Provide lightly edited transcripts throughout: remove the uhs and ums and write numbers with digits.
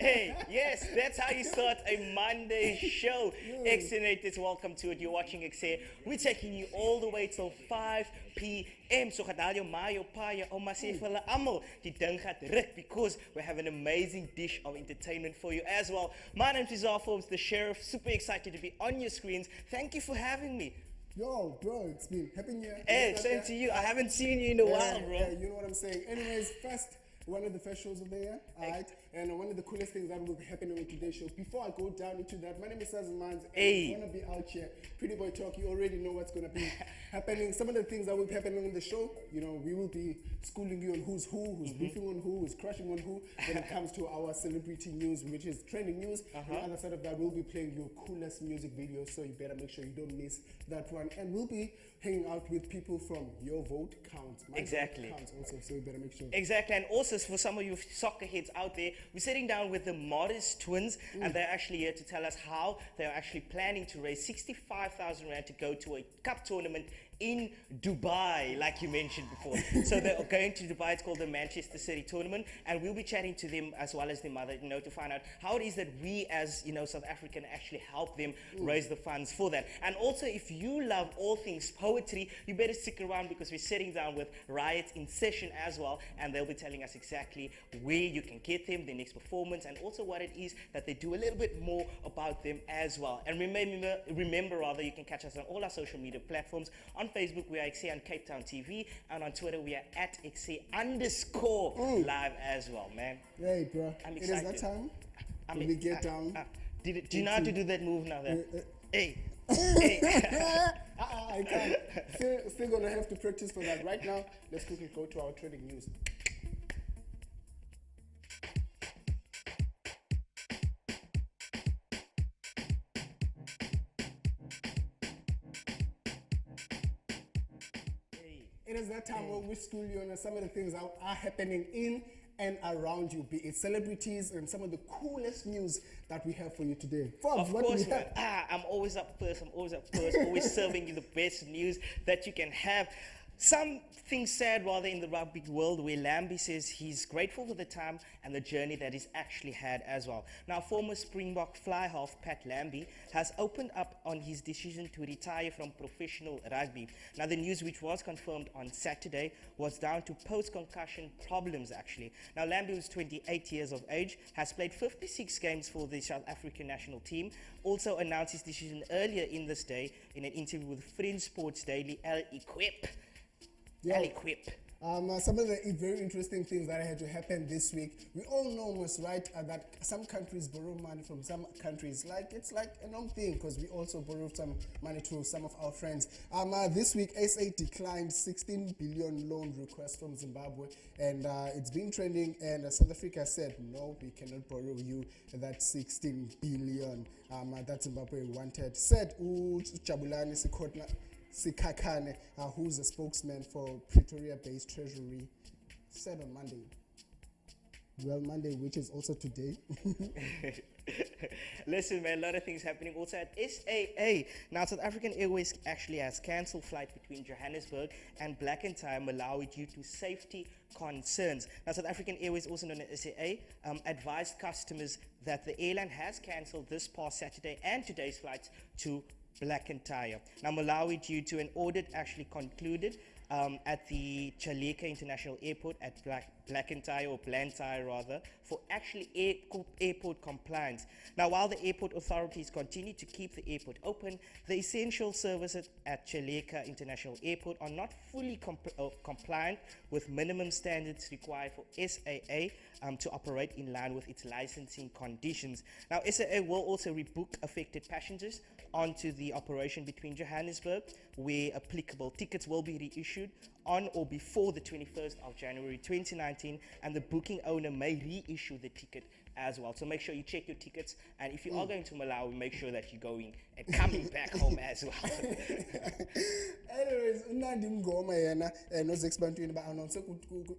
Hey, yes, that's how you start a Monday show. Exonators, welcome to it. You're watching Ekse. We're taking you all the way till 5 p.m. So gadalyo mayo paya o masifala amo die ding gaat ruk because we have an amazing dish of entertainment for you as well. My name is Rezah Forbes, the sheriff. Super excited to be on your screens. Thank you for having me. Yo, bro, it's been Happy New Year. Hey, same to you. I haven't seen you in a while, bro. Yeah, you know what I'm saying. Anyways, first, one of the first shows of the year, alright? And one of the coolest things that will be happening on today's show. Before I go down into that, my name is Sheilan Clarke, and I'm gonna be out here. Pretty Boy Talk, you already know what's gonna be happening. Some of the things that will be happening on the show, you know, we will be schooling you on who's who, who's beefing on who's crushing on who when it comes to our celebrity news, which is trending news. On the other side of that, we'll be playing your coolest music videos, so you better make sure you don't miss that one. And we'll be hanging out with people from Your Vote Counts. My Exactly. vote counts also, so you better make sure. Exactly, and also for some of you soccer heads out there, we're sitting down with the Modest twins, and they're actually here to tell us how they're actually planning to raise 65,000 rand to go to a cup tournament in Dubai, like you mentioned before. So they're going to Dubai. It's called the Manchester City Tournament, and we'll be chatting to them as well as their mother, you know, to find out how it is that we, as you know, South African, actually help them raise the funds for that. And also, if you love all things poetry, you better stick around because we're sitting down with Riot in session as well, and they'll be telling us exactly where you can get them, their next performance, and also what it is that they do a little bit more about them as well. And remember, you can catch us on all our social media platforms. On Facebook, we are Ekse on Cape Town TV, and on Twitter, we are at Ekse_live as well, man. Hey, bro. I'm It is excited. that time. When we get down. Do you know how to do that move now? Then? Hey. I can't. Still gonna have to practice for that. Right now, let's quickly go to our trending news. It is that time where we school you on some of the things that are happening in and around you, be it celebrities and some of the coolest news that we have for you today. Forbes, Of what do course, we man. have? I'm always up first. Always serving you the best news that you can have. Something sad rather in the rugby world where Llama says he's grateful for the time and the journey that he's actually had as well. Now, former Springbok fly half Pat Llama has opened up on his decision to retire from professional rugby. Now, the news, which was confirmed on Saturday, was down to post-concussion problems actually. Now, Llama, who's 28 years of age, has played 56 games for the South African national team. Also announced his decision earlier in this day in an interview with French Sports Daily L'Equipe. L'Equipe. Some of the very interesting things that had to happen this week. We all know, almost right, that some countries borrow money from some countries. It's like a normal thing because we also borrowed some money to some of our friends. This week, SA declined 16 billion loan request from Zimbabwe, and it's been trending. And South Africa said, no, we cannot borrow you that 16 billion that Zimbabwe wanted. Said Jabulani Sikotna Sikakane, who's a spokesman for Pretoria-based Treasury, said on Monday. Well, Monday, which is also today. Listen, man, a lot of things happening also at SAA. Now, South African Airways actually has cancelled flight between Johannesburg and Black and Tie, Malawi due to safety concerns. Now, South African Airways, also known as SAA, advised customers that the airline has cancelled this past Saturday and today's flights to Black and Tie. Now, Malawi, due to an audit actually concluded at the Chaleka International Airport at Black and Tie, or Blantyre rather, for actually airport compliance. Now, while the airport authorities continue to keep the airport open, the essential services at Chaleka International Airport are not fully compliant with minimum standards required for SAA to operate in line with its licensing conditions. Now, SAA will also rebook affected passengers onto the operation between Johannesburg, where applicable tickets will be reissued on or before the 21st of January 2019, and the booking owner may reissue the ticket as well. So make sure you check your tickets, and if you are going to Malawi, make sure that you're going and coming back home as well. Anyways, Unandi Mgoma yena nozex bantwini ba announce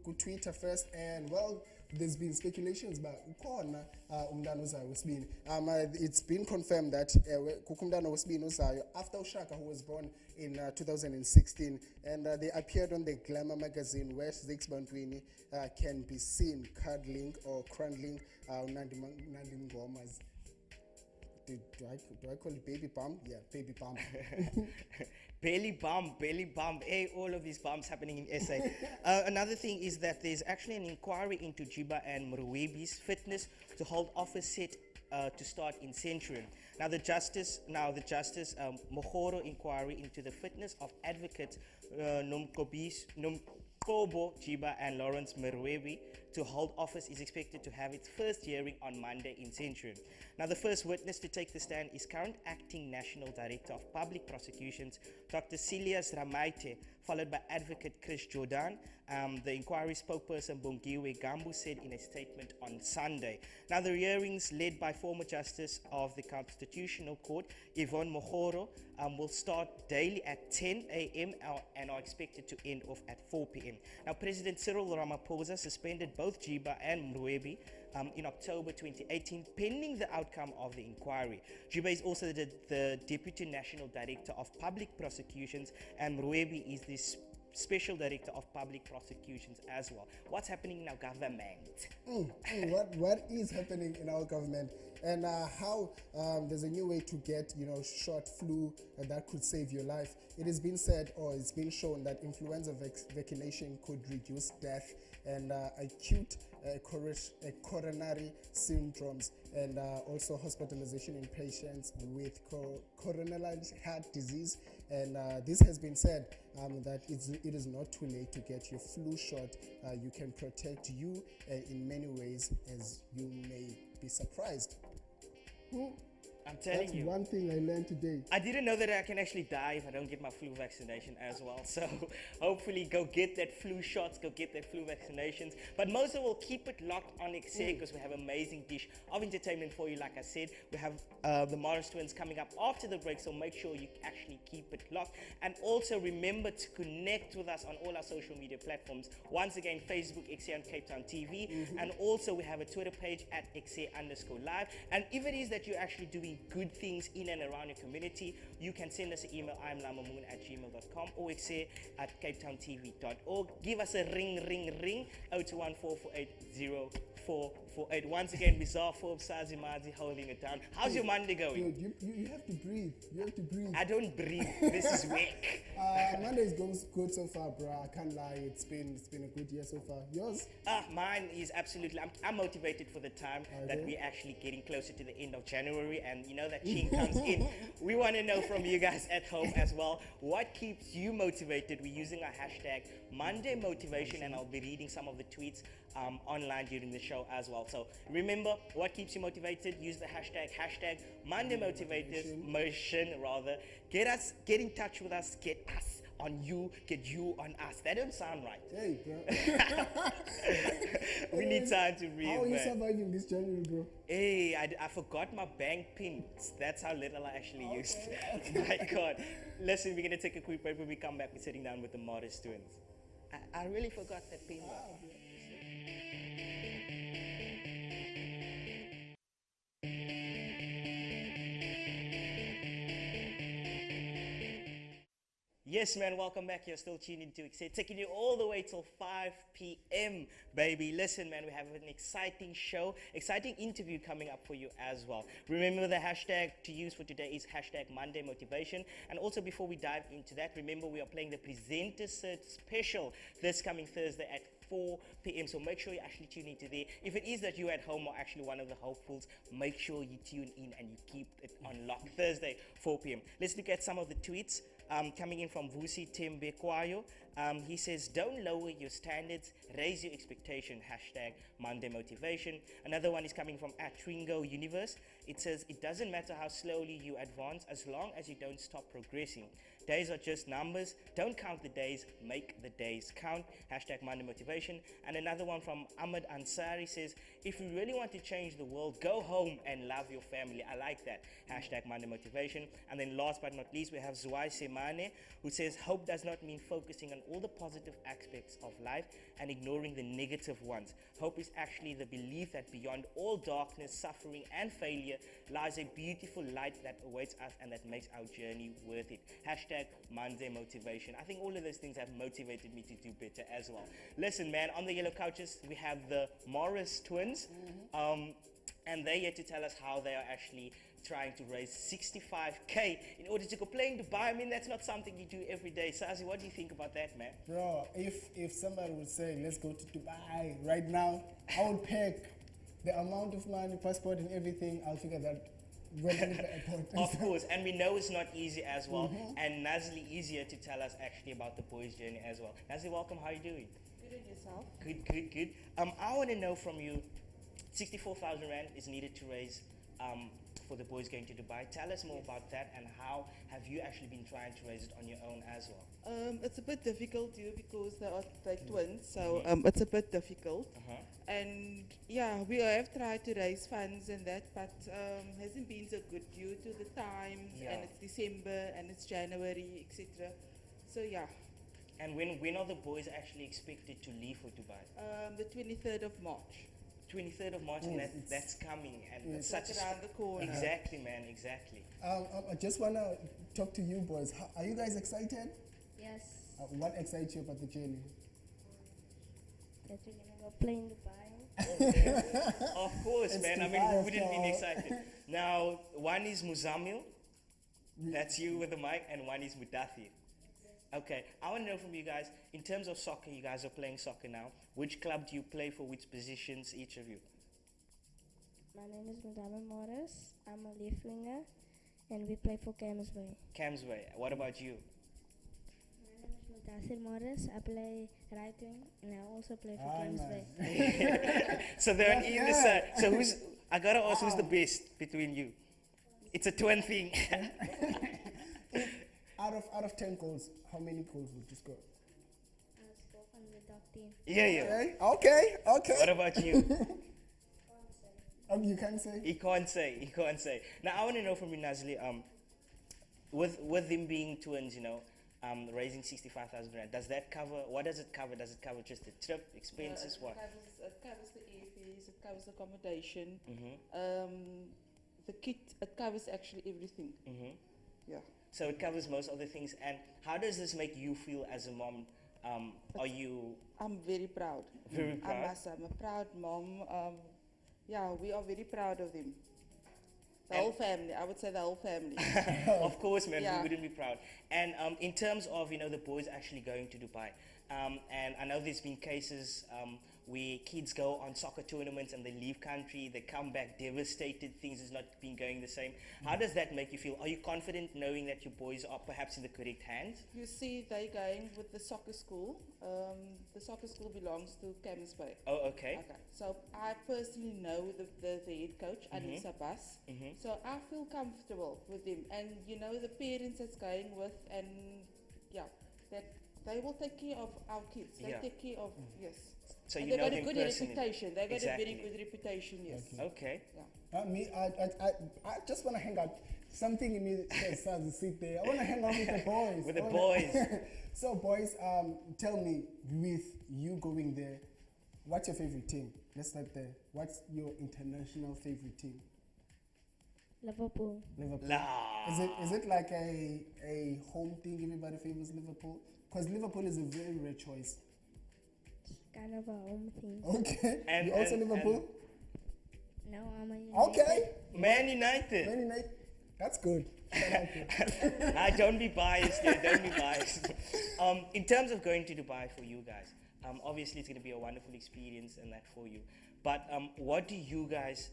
ku Twitter first, and well, there's been speculations about ukhona umntana ozayo wesibini. It's been confirmed that kukho umntana wesibini ozayo after uShaka, who was born in 2016, and they appeared on the Llama magazine where Zix Bantwini can be seen cuddling or crundling Nandi Ngoma's. Do I call it baby bump? Yeah, baby bump. Belly bump. Hey, all of these bumps happening in SA. Another thing is that there's actually an inquiry into Jiba and Mruwebi's fitness to hold office set to start in Centurion. Now the Justice Mohoro inquiry into the fitness of advocates Nomkobo Jiba and Lawrence Mruwebi to hold office is expected to have its first hearing on Monday in Centurion. Now, the first witness to take the stand is current Acting National Director of Public Prosecutions, Dr. Silias Ramaite, followed by Advocate Chris Jordan. The inquiry spokesperson Bongiwe Gambu said in a statement on Sunday. Now, the hearings led by former Justice of the Constitutional Court, Yvonne Mohoro, will start daily at 10 a.m. and are expected to end off at 4 p.m. Now, President Cyril Ramaphosa suspended both Jiba and Mruwebi in October 2018, pending the outcome of the inquiry. Jiba is also the Deputy National Director of Public Prosecutions, and Mruwebi is the Special Director of Public Prosecutions as well. What's happening in our government? What is happening in our government? And how there's a new way to get, short flu that could save your life. It has been said, or it's been shown, that influenza vaccination could reduce death and acute coronary syndromes, and also hospitalization in patients with coronary heart disease. And this has been said that it is not too late to get your flu shot. You can protect you in many ways, as you may be surprised. I'm telling you. That's one thing I learned today. I didn't know that I can actually die if I don't get my flu vaccination as well. So hopefully go get that flu shots, go get that flu vaccinations. But most of all, keep it locked on Ekse, because we have an amazing dish of entertainment for you. Like I said, we have the Morris Twins coming up after the break, so make sure you actually keep it locked. And also remember to connect with us on all our social media platforms. Once again, Facebook, Ekse on Cape Town TV. And also we have a Twitter page at Ekse_live. And if it is that you're actually doing good things in and around your community, you can send us an email, imlamamoon@gmail.com, or Ekse at capetowntv.org. Give us a ring 0214480448. Once again, Bizarre Forbes Sazimazi holding it down. How's your Monday going? Dude, you have to breathe. I don't breathe. This is weak. Monday is going good so far, bro. I can't lie. It's been a good year so far. Yours? Mine is absolutely. I'm motivated for the time that we're actually getting closer to the end of January, and that Ching comes in. We want to know from you guys at home as well, what keeps you motivated? We're using our hashtag Monday Motivation, and I'll be reading some of the tweets online during the show as well. So remember, what keeps you motivated? Use the hashtag Monday Motion rather. Get in touch with us. Get us on you. Get you on us. That don't sound right. Hey, bro. We need time to breathe. How are you surviving this January, bro? Hey, I forgot my bank pins. That's how little I actually used. My God. Listen, we're going to take a quick break. When we come back, we're sitting down with the Morris Twins. I really forgot that pin. Yes, man, welcome back. You're still tuned into Ekse, taking you all the way till 5 p.m., baby. Listen, man, we have an exciting show, exciting interview coming up for you as well. Remember, the hashtag to use for today is hashtag Monday Motivation. And also, before we dive into that, remember, we are playing the Presenter Cert Special this coming Thursday at 4 p.m. So make sure you actually tune into there. If it is that you're at home or actually one of the hopefuls, make sure you tune in and you keep it on lock. Thursday, 4 p.m. Let's look at some of the tweets coming in from Vusi Tembekwayo. He says, don't lower your standards, raise your expectation, hashtag Monday Motivation. Another one is coming from @Twingo Universe. It says, it doesn't matter how slowly you advance as long as you don't stop progressing. Days are just numbers. Don't count the days, make the days count. Hashtag Monday Motivation. And another one from Ahmed Ansari says, if you really want to change the world, go home and love your family. I like that. Hashtag Monday Motivation. And then last but not least, we have Zwai Sema Mane, who says, hope does not mean focusing on all the positive aspects of life and ignoring the negative ones. Hope is actually the belief that beyond all darkness, suffering, and failure lies a beautiful light that awaits us and that makes our journey worth it. Hashtag Monday motivation. I think all of those things have motivated me to do better as well. Listen, man, on the yellow couches, we have the Morris twins. And they're here to tell us how they are actually trying to raise 65K in order to go play in Dubai. I mean, that's not something you do every day. Sazi, what do you think about that, man? Bro, if somebody would say, let's go to Dubai right now, I would pack the amount of money, passport and everything. I'll figure that when I'm at the airport. Of course, and we know it's not easy as well. And Nazli is here to tell us actually about the boys' journey as well. Nazli, welcome. How are you doing? Good on yourself. Good. I want to know from you, 64,000 Rand is needed to raise for the boys going to Dubai. Tell us more about that, and how have you actually been trying to raise it on your own as well? It's a bit difficult here because they're twins, so it's a bit difficult. And yeah, we have tried to raise funds and that, but hasn't been so good due to the times, and it's December and it's January, etc. So yeah. And when are the boys actually expected to leave for Dubai? The 23rd of March. 23rd of March, and that's coming, and it's such around the corner. Exactly, man, exactly. I just want to talk to you boys. Are you guys excited? Yes, What excites you about the journey? that we're gonna go play in Dubai. Of course, It's man. I mean, Dubai, who wouldn't be so- excited? Now, one is Muzamil, that's you with the mic, and one is Mudathir. Okay, I want to know from you guys, in terms of soccer, you guys are playing soccer now. Which club do you play for? Which positions, each of you? My name is Madame Morris. I'm a left winger, and we play for Camsway. Camsway. What about you? My name is Mudassir Morris. I play right wing, and I also play for Ah, Camsway. So they're on either Yeah. side. So I gotta ask, who's the best between you? It's a twin thing. Out of 10 goals, how many goals would you score? I score from the top team. Yeah. Okay. What about you? You can't say? He can't say. Now, I want to know from you, Nazli, with them being twins, raising 65,000 Rand, does that cover, what does it cover? Does it cover just the trip, expenses, what? It covers the airfares, it covers accommodation, the kit, it covers actually everything. Yeah. So it covers most of the things. And how does this make you feel as a mom? Are you I'm very proud. very proud? I'm a proud mom. Yeah, we are very proud of them. The And- whole family, I would say the whole family. Of course, man, Yeah. we wouldn't be proud. And in terms of, the boys actually going to Dubai, and I know there's been cases where kids go on soccer tournaments and they leave country, they come back devastated, things has not been going the same. How does that make you feel? Are you confident knowing that your boys are perhaps in the correct hands? You see, they're going with the soccer school. The soccer school belongs to Camels Bay. Oh, okay. Okay, so I personally know the head coach, Anissa Bas. So I feel comfortable with him. And the parents that's going with, and yeah, that they will take care of our kids. They Yeah. take care of, yes. So And you they know got a them good personally. reputation. They got a Exactly. very good reputation, yes. Okay. Yeah. I just want to hang out. Something in me says, sit there. I want to hang out with the boys. With the I wanna- boys. So, boys, tell me, with you going there, what's your favorite team? Let's start there. What's your international favorite team? Liverpool. Liverpool. La. Is it like a home thing? Everybody favors Liverpool? Because Liverpool is a very rare choice. It's kind of a home thing. Okay. And- you also and- Liverpool? No, I'm a United. Okay. Man United. Man United. That's good. I like it. Don't be biased there, don't be biased. In terms of going to Dubai for you guys, obviously it's going to be a wonderful experience and that for you. But what do you guys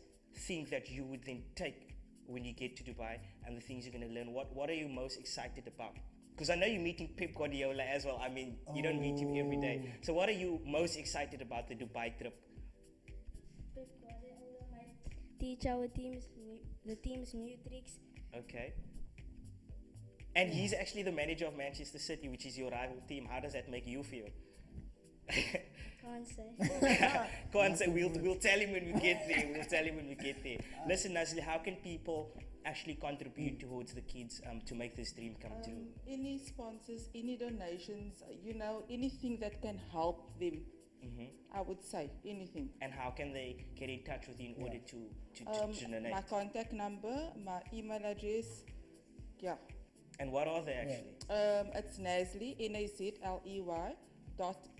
think that you would then take when you get to Dubai and the things you're going to learn? What are you most excited about? Because I know you're meeting Pep Guardiola as well. I mean, you don't meet him every day. So what are you most excited about the Dubai trip? Pep Guardiola might teach our the team's new tricks. Okay. And he's actually the manager of Manchester City, which is your rival team. How does that make you feel? Can't say. Can't say. We'll tell him when we get there. We'll tell him when we get there. Listen, Nazli, how can people actually contribute towards the kids to make this dream come true? Any sponsors, any donations, anything that can help them. I would say anything. And how can they get in touch with you in order to donate? My contact number, my email address, yeah. And what are they actually? It's Nazli, Nazley,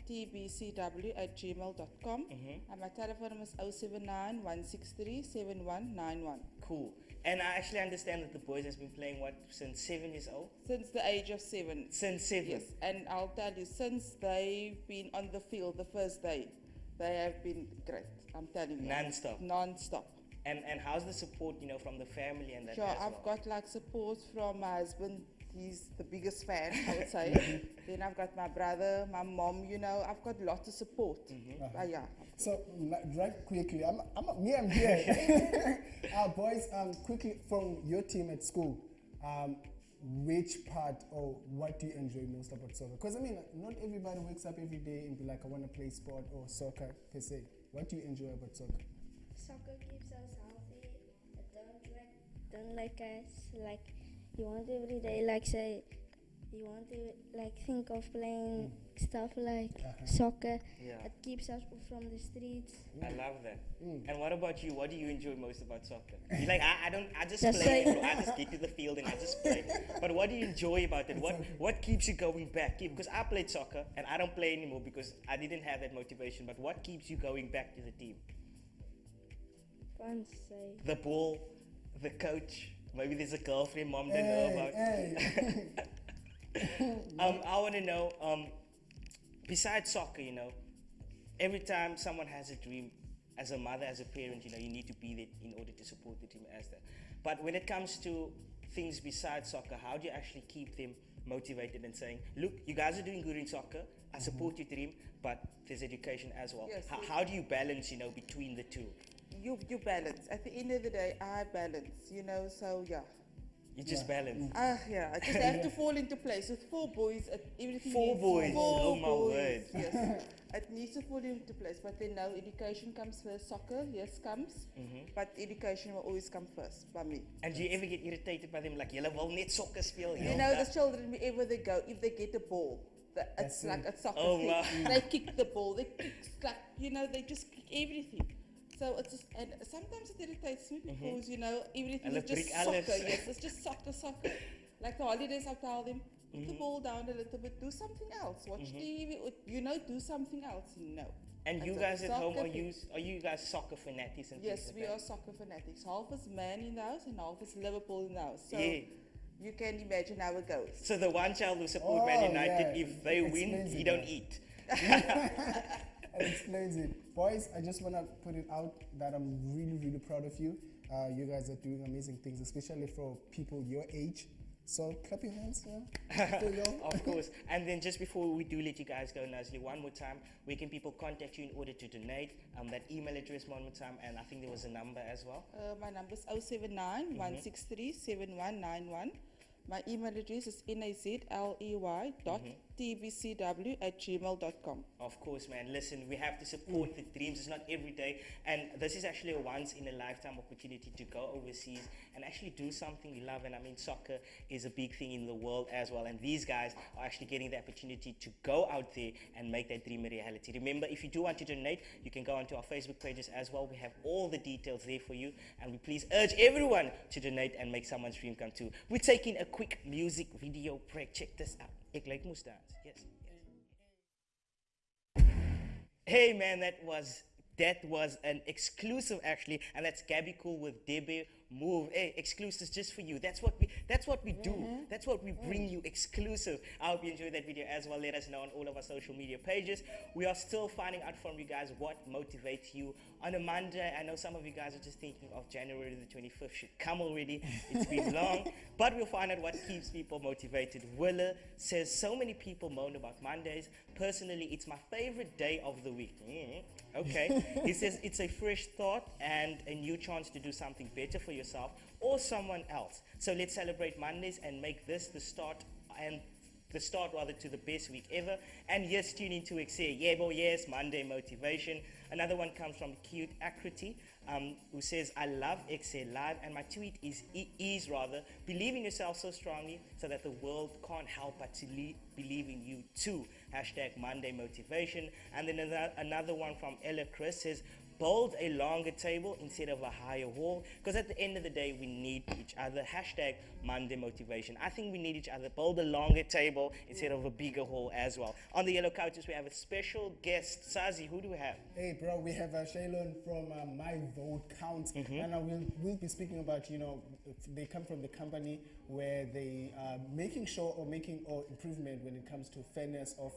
.tbcw@gmail.com. And my telephone number is 079 163 7191. Cool. And I actually understand that the boys has been playing since 7 years old? Since the age of 7. Since 7? Yes, and I'll tell you, since they've been on the field the first day, they have been great. I'm telling you. Non-stop? Non-stop. And how's the support, from the family and that Sure, as well? I've got like support from my husband. He's the biggest fan, I would say. Then I've got my brother, my mom, I've got lots of support. Yeah. So, right quickly, I'm here. Boys, quickly, from your team at school, which part or what do you enjoy most about soccer? Because, not everybody wakes up every day and be like, I want to play sport or soccer per se. What do you enjoy about soccer? Soccer keeps us healthy. Don't like us. Like, you want every day, like, say, you want to, like, think of playing stuff like soccer. Yeah. It keeps us from the streets. I love that. And what about you? What do you enjoy most about soccer? You're like, I just Just play. say- I just get to the field and I just play. But what do you enjoy about it? What keeps you going back? Because I played soccer and I don't play anymore because I didn't have that motivation. But what keeps you going back to the team? Can't say. The ball, the coach. Maybe there's a girlfriend mom didn't know about. I want to know, besides soccer, every time someone has a dream, as a mother, as a parent, you need to be there in order to support the dream as that. But when it comes to things besides soccer, how do you actually keep them motivated and saying, look, you guys are doing good in soccer, I support your dream, but there's education as well. Yes, How do you balance, between the two? You balance. At the end of the day, I balance, so yeah. You just balance. Yeah, I just have to fall into place. With 4 boys, everything Four needs boys. 4 Oh my boys. word. Yes. It needs to fall into place. But then now education comes first. Soccer, yes, comes. But education will always come first by me. And do you ever get irritated by them, like, julle wil net soccer speel? The children, wherever they go, if they get a ball, it's like a soccer Oh, thing. wow. They kick the ball, they kick, like, they just kick everything. So it's just, and sometimes it irritates me because, everything Hulle is just breek soccer. alles. Yes, it's just soccer. Like the holidays, I tell them, put the ball down a little bit, do something else. Watch TV, or, do something else. No. And you It's a guys at home, soccer are you guys soccer fanatics and Yes, things we like are that? soccer fanatics. Half is Man in the house and half is Liverpool in the house. So Yeah. you can imagine how it goes. So the one child who support Man Oh, United, yeah. if they win, Explains he it, don't yeah. eat. It explains it. Boys, I just want to put it out that I'm really, really proud of you. You guys are doing amazing things, especially for people your age. So clap your hands, Still young. Of course. And then just before we do let you guys go, Nazli, one more time, where can people contact you in order to donate? That email address one more time, and I think there was a number as well. My number is 079 163 7191. My email address is nazley.tbcw@gmail.com. Of course, man. Listen, we have to support the dreams. It's not every day. And this is actually a once-in-a-lifetime opportunity to go overseas and actually do something you love. And I mean, soccer is a big thing in the world as well. And these guys are actually getting the opportunity to go out there and make that dream a reality. Remember, if you do want to donate, you can go onto our Facebook pages as well. We have all the details there for you. And we please urge everyone to donate and make someone's dream come true. We're taking a quick music video break. Check this out. Ek like moes dance. Yes. Hey man, that was an exclusive actually, and that's Gabby Cool with Debe Move. Hey, exclusives just for you. That's what we do. That's what we bring you exclusive. I hope you enjoyed that video as well. Let us know on all of our social media pages. We are still finding out from you guys what motivates you on a Monday. I know some of you guys are just thinking of January the 25th should come already. It's been long, but we'll find out what keeps people motivated. Willa says so many people moan about Mondays. Personally, it's my favorite day of the week. Okay. He says it's a fresh thought and a new chance to do something better for yourself or someone else. So let's celebrate Mondays and make this the start and the start rather to the best week ever. And yes, tune into Ekse. Yeah, boy, yes, Monday motivation. Another one comes from cute Acrity, who says, I love Ekse Live, and my tweet is believe in yourself so strongly so that the world can't help but to believe in you too. Hashtag Monday motivation. And then another one from Ella Chris says, build a longer table instead of a higher wall, because at the end of the day we need each other. Hashtag Monday motivation. I think we need each other. Build a longer table instead of a bigger hall as well. On the yellow couches we have a special guest. Sazi, who do we have? Hey bro, we have Sheilan from My Vote Counts, and we'll be speaking about, they come from the company where they are making sure or improvement when it comes to fairness of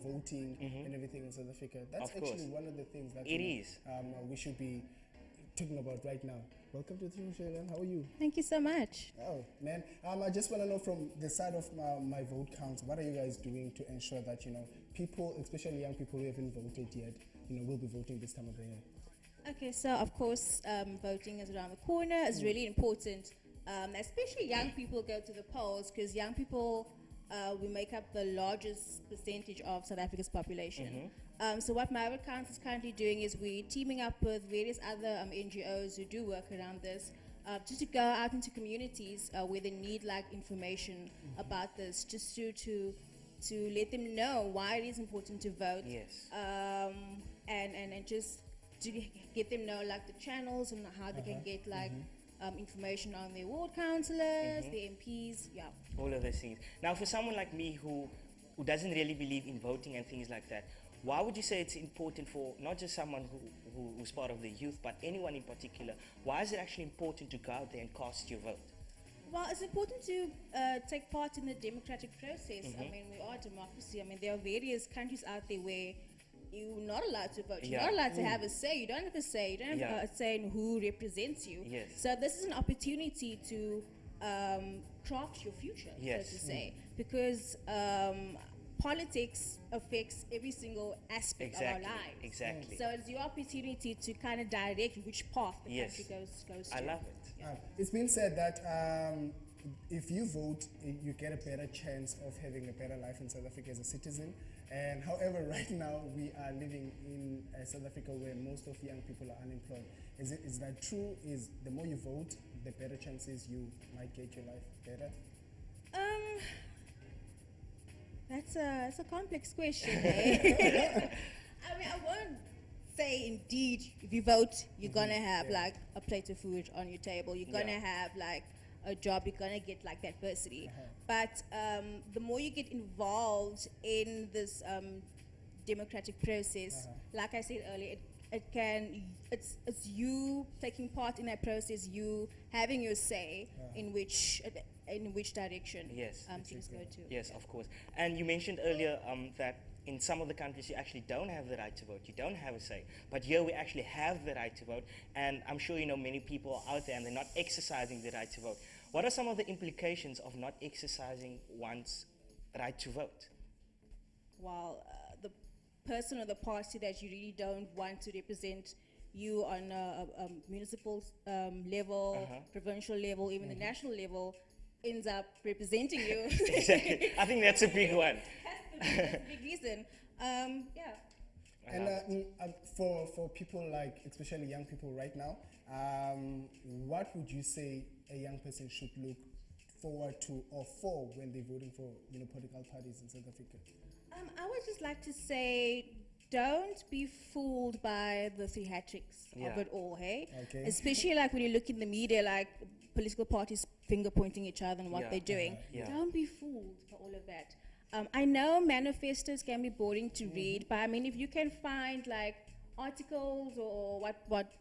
voting and everything in South Africa. That's Of course. actually one of the things that It is. we should be talking about right now. Welcome to the show, Sheilan. How are you? Thank you so much. Oh man, I just want to know from the side of My Vote Counts, what are you guys doing to ensure that people, especially young people who haven't voted yet, will be voting this time of the year? Okay, so of course, voting is around the corner. It's really important, especially young people go to the polls, because young people, we make up the largest percentage of South Africa's population. So what My Vote Counts is currently doing is we're teaming up with various other NGOs who do work around this, just to go out into communities where they need information about this, just to let them know why it is important to vote. Yes. And just to get them know the channels and how they can get information on their ward councillors, their MPs, All of those things. Now, for someone like me who doesn't really believe in voting and things like that, why would you say it's important for not just someone who's part of the youth, but anyone in particular? Why is it actually important to go out there and cast your vote? Well, it's important to take part in the democratic process. I mean, we are a democracy. I mean, there are various countries out there where you're not allowed to vote. You're not allowed to have a say. You don't have a say. You don't have a say in who represents you. Yes. So this is an opportunity to craft your future, Yes. so to say, because politics affects every single aspect of our lives. Exactly. So it's your opportunity to kind of direct which path the Yes. country goes to. I love it. It's been said that if you vote, you get a better chance of having a better life in South Africa as a citizen. And however, right now we are living in South Africa where most of young people are unemployed. Is that true? Is the more you vote, the better chances you might get your life better? That's a complex question. Eh? I mean, I won't say indeed if you vote, you're gonna have a plate of food on your table. You're gonna have a job. You're gonna get that bursary. But the more you get involved in this democratic process, like I said earlier, it's you taking part in that process, you having your say in which direction things go to. Yes, of course. And you mentioned earlier that in some of the countries you actually don't have the right to vote. You don't have a say. But here we actually have the right to vote. And I'm sure many people are out there and they're not exercising the right to vote. What are some of the implications of not exercising one's right to vote? Well, the person or the party that you really don't want to represent you on a municipal level, provincial level, even the national level, ends up representing you. Exactly. I think that's a big one. That's the big reason. And for people especially young people right now, what would you say a young person should look forward to or for when they're voting for political parties in South Africa? I would just like to say, don't be fooled by the theatrics of it all, hey? Okay. Especially when you look in the media, political parties finger pointing each other and what they're doing. Don't be fooled by all of that. I know manifestos can be boring to read, but I mean, if you can find articles or what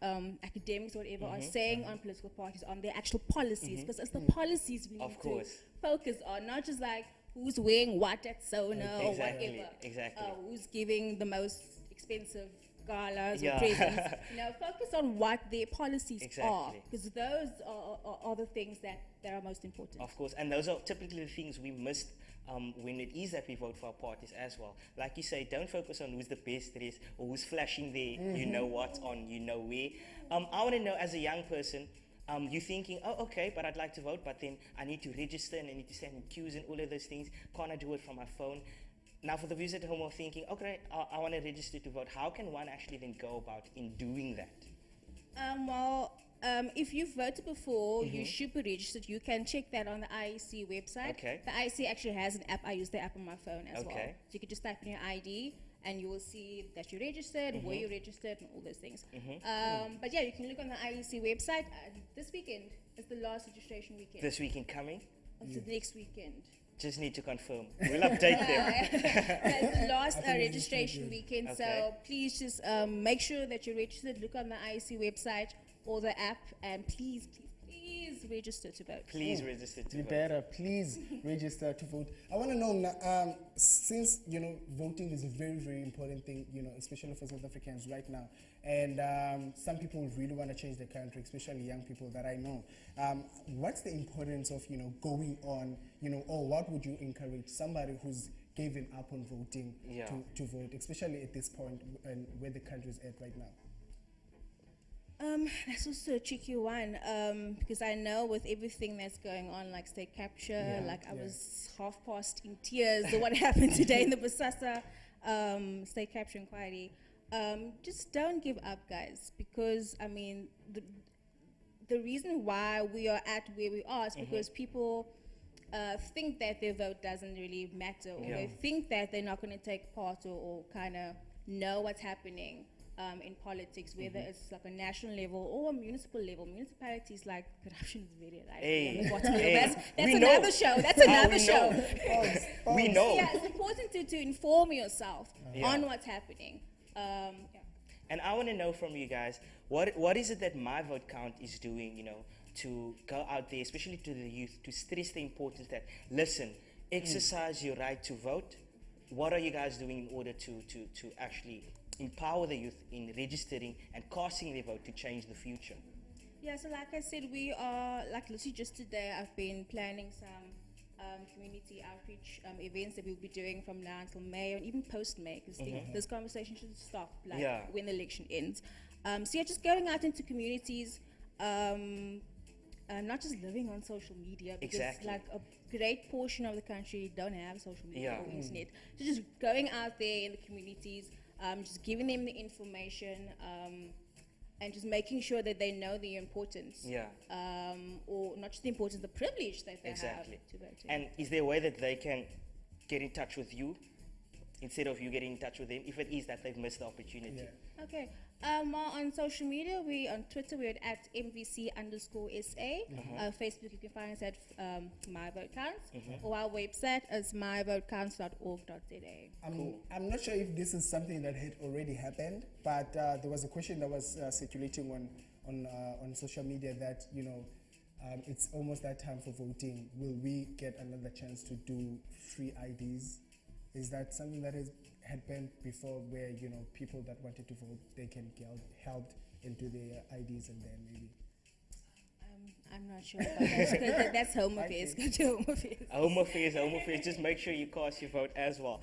academics or whatever are saying on political parties, on their actual policies, because it's the policies we need to focus on, not just who's wearing what at Sona or whatever. Exactly. Who's giving the most expensive galas or presents. Focus on what their policies are, because those are the things that are most important. Of course, and those are typically the things we missed when it is that we vote for our parties as well. Like you say, don't focus on who's the best dress or who's flashing their you know what on you know where. I want to know, as a young person, you're thinking, oh, okay, but I'd like to vote, but then I need to register and I need to stand in queues and all of those things. Can't I do it from my phone? Now, for the viewers at home who are thinking, okay, I want to register to vote, how can one actually then go about in doing that? If you've voted before, you should be registered. You can check that on the IEC website. Okay. The IEC actually has an app. I use the app on my phone as well. Okay. So you can just type in your ID and you will see that you're registered, where you're registered, and all those things. But yeah, you can look on the IEC website. This weekend is the last registration weekend. This weekend coming? It's the next weekend. Just need to confirm. We'll update them. That's the last registration weekend. Okay. So please just make sure that you're registered. Look on the IEC website or the app, and please register to vote. Please register to You vote. better please register to vote. I want to know, since voting is a very, very important thing, especially for South Africans right now, and some people really want to change the country, especially young people that I know. What's the importance of going on, or what would you encourage somebody who's given up on voting to vote, especially at this point and where the country is at right now? That's also a tricky one, because I know with everything that's going on, like state capture, I was half past in tears at what happened today in the Bosasa state capture inquiry. Just don't give up, guys, because I mean the reason why we are at where we are is because people think that their vote doesn't really matter, or they think that they're not going to take part or kind of know what's happening in politics, whether it's like a national level or a municipal level. Municipalities, like, corruption is very That's We another know. show. That's another we show. know. We know. Yeah, it's important to inform yourself on what's happening. And I want to know from you guys, what is it that My Vote Count is doing, to go out there, especially to the youth, to stress the importance that, listen, exercise your right to vote. What are you guys doing in order to actually empower the youth in registering and casting their vote to change the future? Yeah, so like I said, we are, like literally just today, I've been planning some community outreach events that we'll be doing from now until May, and even post-May, because this conversation should stop when the election ends. So yeah, just going out into communities, not just living on social media, because like a great portion of the country don't have social media or internet. So just going out there in the communities, just giving them the information, and just making sure that they know the importance, or not just the importance, the privilege that they have to vote. And is there a way that they can get in touch with you instead of you getting in touch with them, if it is that they've missed the opportunity? Okay. On social media, on Twitter, we're at MVC_SA. Facebook, you can find us at My Vote Counts, or our website is myvotecounts.org.za. I'm not sure if this is something that had already happened, but there was a question that was circulating on social media that it's almost that time for voting. Will we get another chance to do free IDs? Is that something that has happened before, where people that wanted to vote, they can get helped into their IDs and then maybe? I'm not sure about that. That's Home Affairs. Go to Home Affairs. Home Affairs. Just make sure you cast your vote as well.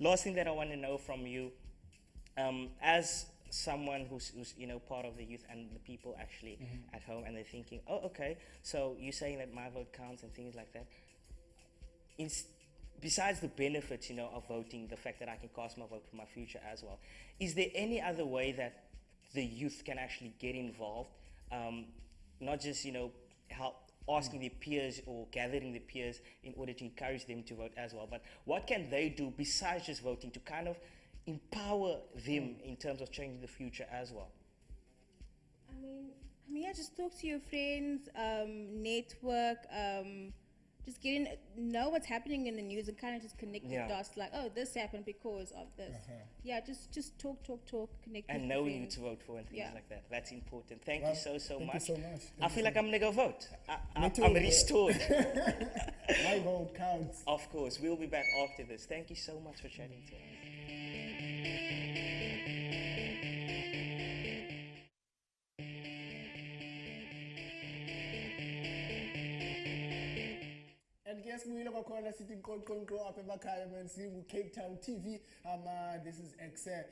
Last thing that I want to know from you, as someone who's part of the youth and the people actually at home, and they're thinking, oh, okay, so you're saying that my vote counts and things like that. Besides the benefits, of voting, the fact that I can cast my vote for my future as well, is there any other way that the youth can actually get involved? Not just, help asking their peers or gathering their peers in order to encourage them to vote as well, but what can they do besides just voting to kind of empower them in terms of changing the future as well? I mean, yeah, just talk to your friends, network, just know what's happening in the news and kind of just connect the dots, like, oh, this happened because of this. Yeah, just talk, connect. And know who to vote for and things like that. That's important. Thank you so thank much. you so much. I feel like I'm gonna go vote. Me too. I'm restored. My vote counts. Of course, we'll be back after this. Thank you so much for chatting to us. yes, we look at sitting control up in seeing Cape Town TV. This is Ekse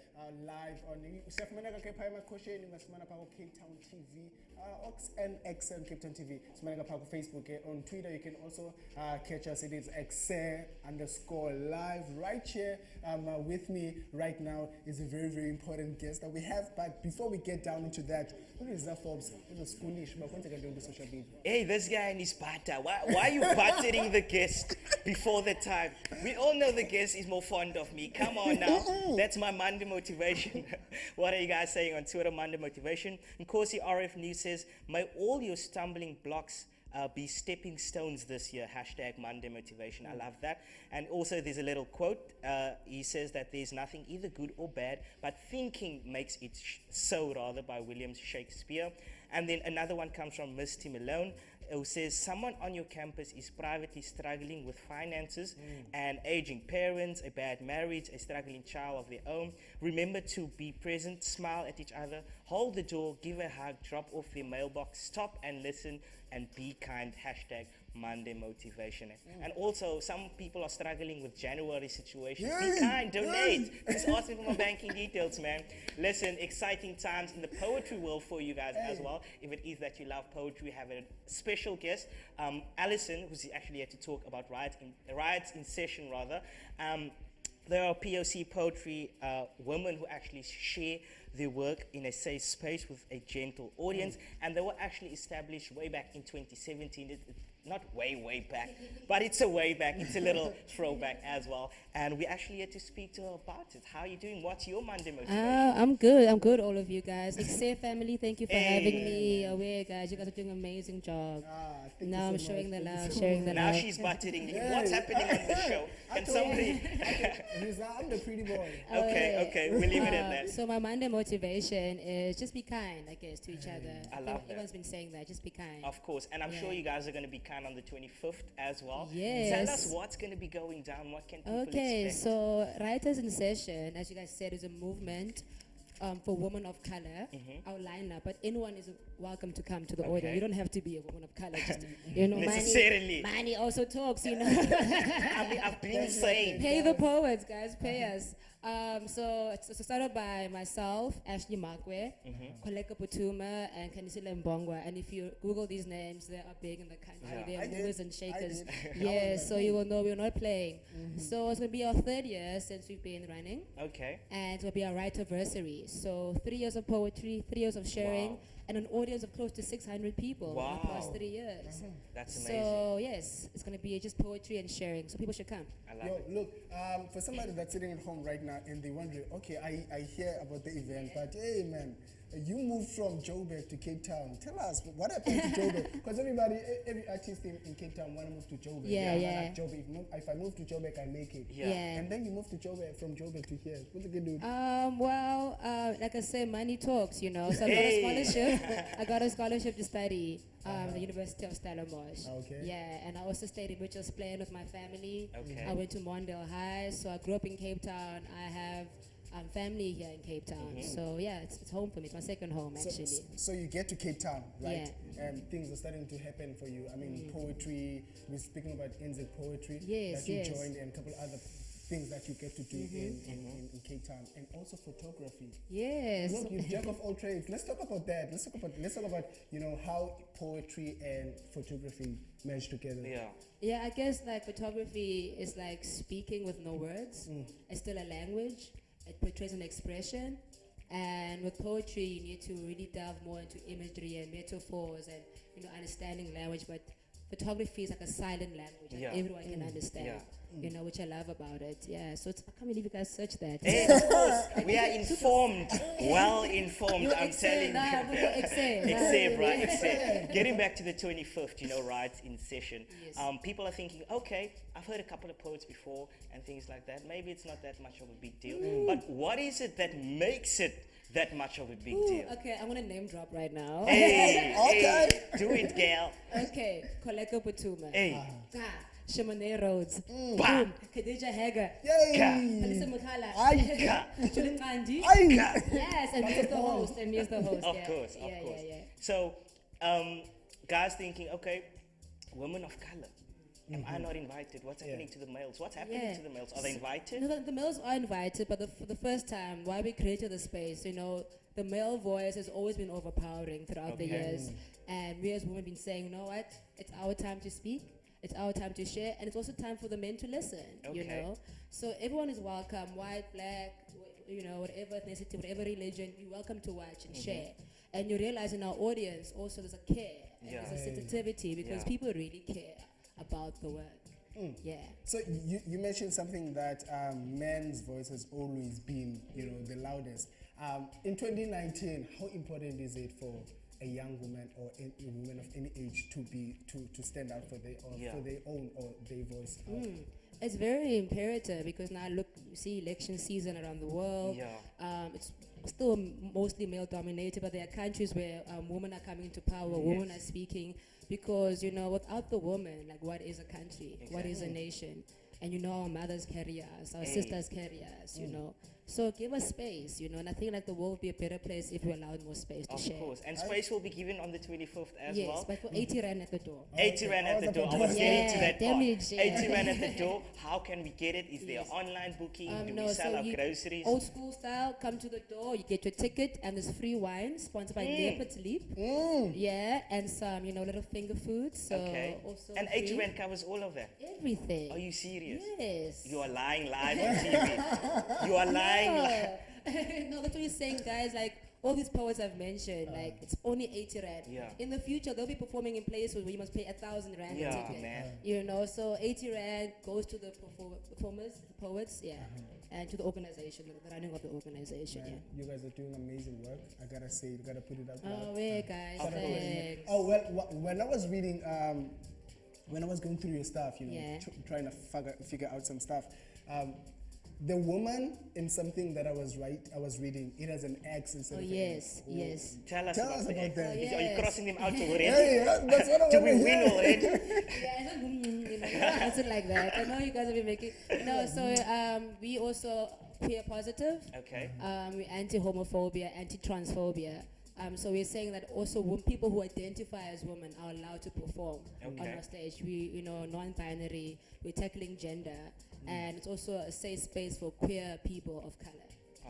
live on Chef Manaka Kapaima Koshe in Masmanapako Cape Town TV. Ox and Ekse on Cape Town TV. Smanaka Facebook. On Twitter, you can also catch us. It is Ekse_live right here. With me right now is a very, very important guest that we have. But before we get down into that, what is that, Forbes? It's a schoolish, but once again, do social media. Hey, this guy and his butter. Why are you buttering the guest before the time? We all know the guest is more fond of me. Come on now. That's my Monday motivation. What are you guys saying on Twitter, Monday motivation? And Corsi RF News says, may all your stumbling blocks be stepping stones this year. Hashtag Monday motivation. I love that. And also there's a little quote. He says that there's nothing either good or bad, but thinking makes it so, rather, by William Shakespeare. And then another one comes from Misty Malone, who says someone on your campus is privately struggling with finances and aging parents, a bad marriage, a struggling child of their own. Remember to be present, smile at each other, hold the door, give a hug, drop off their mailbox, stop and listen, and be kind. Hashtag Monday motivation. And also, some people are struggling with January situations. Be kind, donate. Just ask me for my banking details, man. Listen, exciting times in the poetry world for you guys as well. If it is that you love poetry, we have a special guest, Allison, who's actually here to talk about riots in session, rather. There are POC poetry women who actually share their work in a safe space with a gentle audience, and they were actually established way back in 2017. Not way back, but it's a way back. It's a little throwback as well. And we're actually here to speak to her about it. How are you doing? What's your Monday motivation? I'm good, all of you guys. Ekse family, thank you for having me away, guys. You guys are doing an amazing job. Now I'm showing the love, sharing the Now love. she's buttering you. What's happening on the show? Can somebody... I'm the pretty boy. Okay, we'll leave it at that. So my Monday motivation is just be kind, I guess, to each other. I love that. Everyone's been saying that, just be kind. Of course, and I'm sure you guys are going to be kind on the 25th as well. Yes. Tell us what's going to be going down. What can people expect? So Rioters in Session, as you guys said, is a movement for women of color. Our lineup, but anyone is welcome to come to the audience. You don't have to be a woman of color. Just, Necessarily. money also talks, I've been saying. Pay the poets, guys. Pay us. So it's started by myself, Ashley Makwe, Koleka Putuma, and Kanisile Mbongwa. And if you Google these names, they are big in the country. They're movers and shakers. Yes, so you will know we're not playing. So it's going to be our 3rd year since we've been running. Okay. And it will be our Riotversary. So 3 years of poetry, 3 years of sharing, and an audience of close to 600 people in the past 3 years. That's amazing. So yes, it's going to be just poetry and sharing. So people should come. I love it. Look, for somebody that's sitting at home right now and they wondering, okay, I hear about the event, but hey, man, you moved from Joburg to Cape Town. Tell us, what happened to Joburg? Because every artist in Cape Town want to move to Joburg. Yeah. Like Joburg. If I move to Joburg, I make it. Yeah. And then you move to Joburg, from Joburg to here. What's it gonna do? Like I said, money talks, So I got a scholarship. I got a scholarship to study the University of Stellenbosch. Okay. Yeah, and I also stayed in Mitchell's Plain with my family. Okay. I went to Mondale High, so I grew up in Cape Town. I have family here in Cape Town. So yeah, it's home for me. It's my second home, actually. So you get to Cape Town, right? Yeah. And things are starting to happen for you. I mean, poetry. We're speaking about Inzek poetry Yes, that you yes. joined, and a couple other things that you get to do in Cape Town, and also photography. Yes. Look, you jack of all trades. Let's talk about that. Let's talk about how poetry and photography merge together. Yeah. Yeah, I guess like photography is like speaking with no words. It's still a language. It portrays an expression. And with poetry, you need to really delve more into imagery and metaphors and understanding language. But photography is like a silent language that everyone can understand. Which I love about it. Yeah, so I can't believe you guys searched that. Hey, of course, we are informed, well informed. I'm telling you. Ekse, right? Ekse. Getting back to the 25th, right, in session. Yes. People are thinking, okay, I've heard a couple of poets before and things like that. Maybe it's not that much of a big deal. But what is it that makes it that much of a big deal? Okay, I'm gonna name drop right now. Hey, Okay. hey, do it, gal. Okay, Koleka Putuma. Hey. Shimane Rhodes. Bah. Boom. Khadija Hager. Yay! Kalisa Mukhala. Aye. Julian Kandi. Aye. Yes, and me as the host. Of yeah. course. Yeah. So, guys thinking, okay, women of color. Am I not invited? What's happening to the males? What's happening Yeah. to the males? Are they invited? No, the males are invited, but for the first time, why we created the space, the male voice has always been overpowering throughout the Okay. years. And we as women have been saying, you know what, it's our time to speak, it's our time to share, and it's also time for the men to listen, Okay. So everyone is welcome, white, black, whatever ethnicity, whatever religion, you're welcome to watch and share. And you realize in our audience also there's a care, and Yeah. there's a sensitivity, because Yeah. people really care about the work. Yeah. So you mentioned something that men's voice has always been, the loudest. In 2019, how important is it for a young woman or a woman of any age to stand out for their own or their voice? It's very imperative, because now look, you see election season around the world. Yeah. It's still mostly male dominated, but there are countries where women are coming into power, women are speaking, because without the woman, like, what is a country? What is a nation? And our mothers carry us, our sisters carry us, So give us space, and I think like the world would be a better place if we allowed more space to Of share. course. And space will be given on the 25th as Yes, well. but for 80 rand at the door. 80 rand at the door. I was Yeah, getting to that part. damage, yeah. 80 rand at the door. How can we get it? Is there Yes. online booking? Do No, we sell so our you- groceries? Old school style, come to the door, you get your ticket, and there's free wine sponsored by Leopard's Leap. Yeah, and some, little finger foods. So Okay. also And 80 free. rand covers all of that. Everything. Are you serious? Yes. You are lying live on TV. You are lying live. No, that's what you're saying, guys. Like, all these poets I've mentioned, like, it's only 80 rand. Yeah. In the future, they'll be performing in places where you must pay 1,000 rand Yeah, a ticket. man. So 80 rand goes to the performers, the poets, and to the organization, the running of the organization, You guys are doing amazing work. I gotta say, you gotta put it out there. Oh, yeah, guys, thanks. Oh well, when I was reading, when I was going through your stuff, Yeah. trying to figure out some stuff, the woman in something that I was reading, it has an X instead Oh, of yes, an yes. Tell us Tell about us the about egg. that. Are you Yes. crossing them out already? Hey, that's what I Do want we to win hear. already? Yeah, it's not something like that. I know you guys have been making. No, so we also queer positive. Okay. We're anti-homophobia, anti-transphobia. So we're saying that also people who identify as women are allowed to perform on Okay. our stage. We, non-binary. We're tackling gender, and it's also a safe space for queer people of color.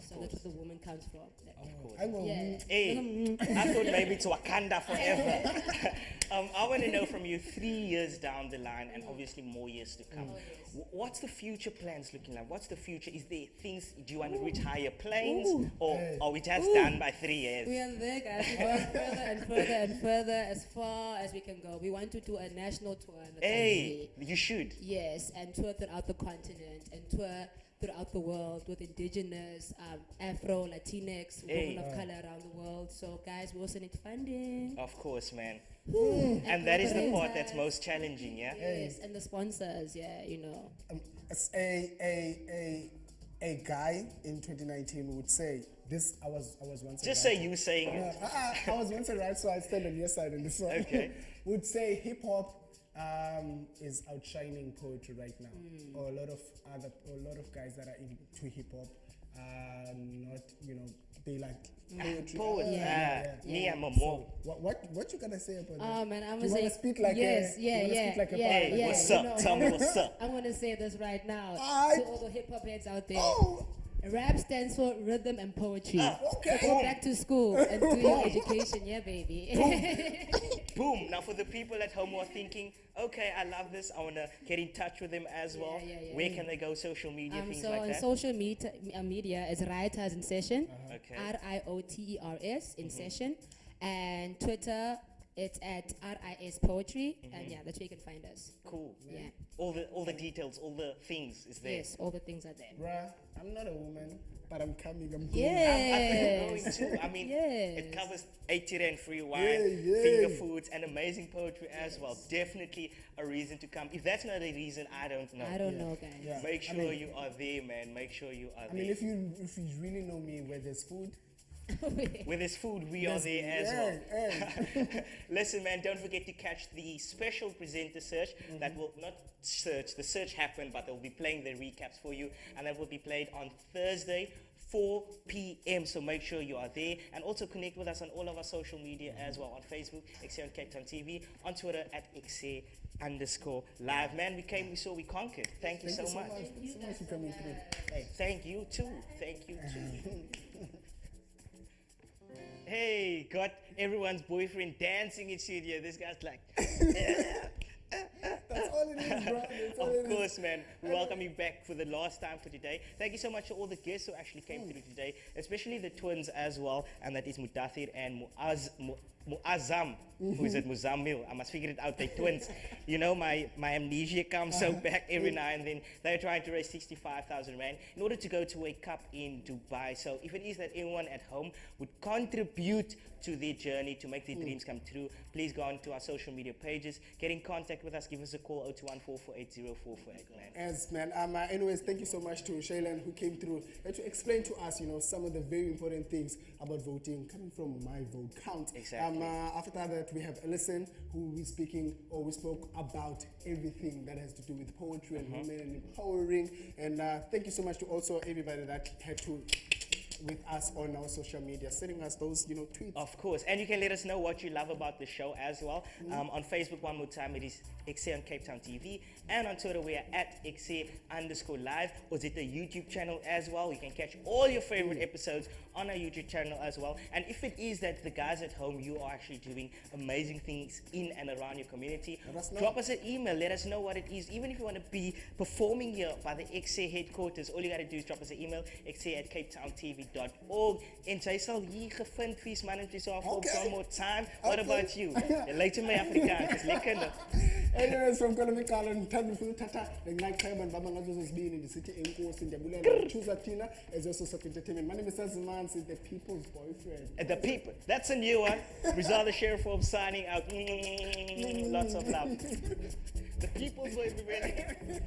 So that's where the woman comes from. Of course. I will. Yeah. Hey, I thought maybe it's Wakanda forever. I want to know from you 3 years down the line, and obviously more years to come. What's the future plans looking like? What's the future? Is there things, do you want to reach higher planes? Or are we just done by 3 years? We are there, guys. We go further and further and further as far as we can go. We want to do a national tour in the Hey, country. you should. Yes, and tour throughout the continent and tour throughout the world with indigenous, Afro, Latinx, women of color around the world. So, guys, we also need funding. Of course, man. And that is the part that's collaborators. most challenging, yeah? Yes, and the sponsors, As a guy in 2019 would say this. I was once. Just a say you saying Yeah, it. I was once a right, so I stand on your side on this one. Okay. Would say hip hop is outshining poetry right now. Or a lot of guys that are into hip hop are not, they like poetry. Poet. Me, I'm a mo. What you gonna say about that? Oh man, I'm Do you gonna wanna say speak like yes, a, you wanna speak like a poet? Hey, what's up? Tell me what's up. I'm gonna say this right now Alright. to all the hip hop heads out there. Oh, Rap stands for rhythm and poetry. okay. So go back to school and do your education, yeah, baby. Boom. Now, for the people at home who are thinking, okay, I love this, I want to get in touch with them as well. Yeah. Where can they go? Social media, things So like on that? social media is Rioters in Session, Okay. RIOTERS in Session, and Twitter it's at RIS Poetry, and yeah, that's where you can find us. Cool. Yeah. All the details, all the things is there. Yes, all the things are there. Bruh, I'm not a woman, but I'm coming. I'm going. Yes. I'm going too. I mean, it Yes. covers 80 rand free wine, Yeah. finger foods, and amazing poetry as well. Definitely a reason to come. If that's not a reason, I don't know. I don't know, guys. Yeah. Make I sure mean- you are there, man. Make sure you are I there. mean, if you really know me, where there's food, Where there's food, we are there as well. Listen, man, don't forget to catch the special presenter search that will not search, the search happened, but they'll be playing the recaps for you, and that will be played on Thursday 4 p.m. So make sure you are there, and also connect with us on all of our social media as well, on Facebook, Ekse on Cape Town TV, on Twitter at Ekse_live. Man, we came, we saw, we conquered. Thank you so much. Thank you so much for coming through. Hey, thank you too. Thank you too. Hey, got everyone's boyfriend dancing in studio. This guy's like, That's all it is, bro. That's all it of is. course, man. We welcome you back for the last time for today. Thank you so much to all the guests who actually came through today, especially the twins as well, and that is Mudathir and Muazzam. Who is it? Muzammil. I must figure it out. They're twins. You know, my amnesia comes so back every now and then. They're trying to raise 65,000 Rand in order to go to a cup in Dubai. So if it is that anyone at home would contribute to their journey to make their dreams come true, please go on to our social media pages, get in contact with us, give us a call 0214480448, man. As man, anyways, thank you so much to Sheilan who came through and to explain to us, some of the very important things about voting coming from My Vote Count. Exactly. After that, we have Allison who we spoke about everything that has to do with poetry and women and empowering. And thank you so much to also everybody that had to with us on our social media, sending us those, tweets. Of course, and you can let us know what you love about the show as well. On Facebook, one more time, it is Ekse on Cape Town TV, and on Twitter, we are at Ekse_live, or is it the YouTube channel as well? You can catch all your favorite episodes on our YouTube channel as well. And if it is that the guys at home, you are actually doing amazing things in and around your community, Let us know. drop us an email, let us know what it is. Even if you want to be performing here by the Ekse headquarters, all you got to do is drop us an email, ekse@capetowntv.org. En jy sal hier gevind wees, man, en dis one more time. What about you? Jy lyk te my Afrikaans, dis lekker nog. Anyways, from Kolomikalo and Tabufu Tata, the night time and Bama Ngazos being in the city in course in Jabulan, Choose Latina as also Soft Entertainment. My name is Saziman, is the people's boyfriend. The people, that's a new one. Rizal the Sheriff Form signing out. Lots of love. The people's boyfriend.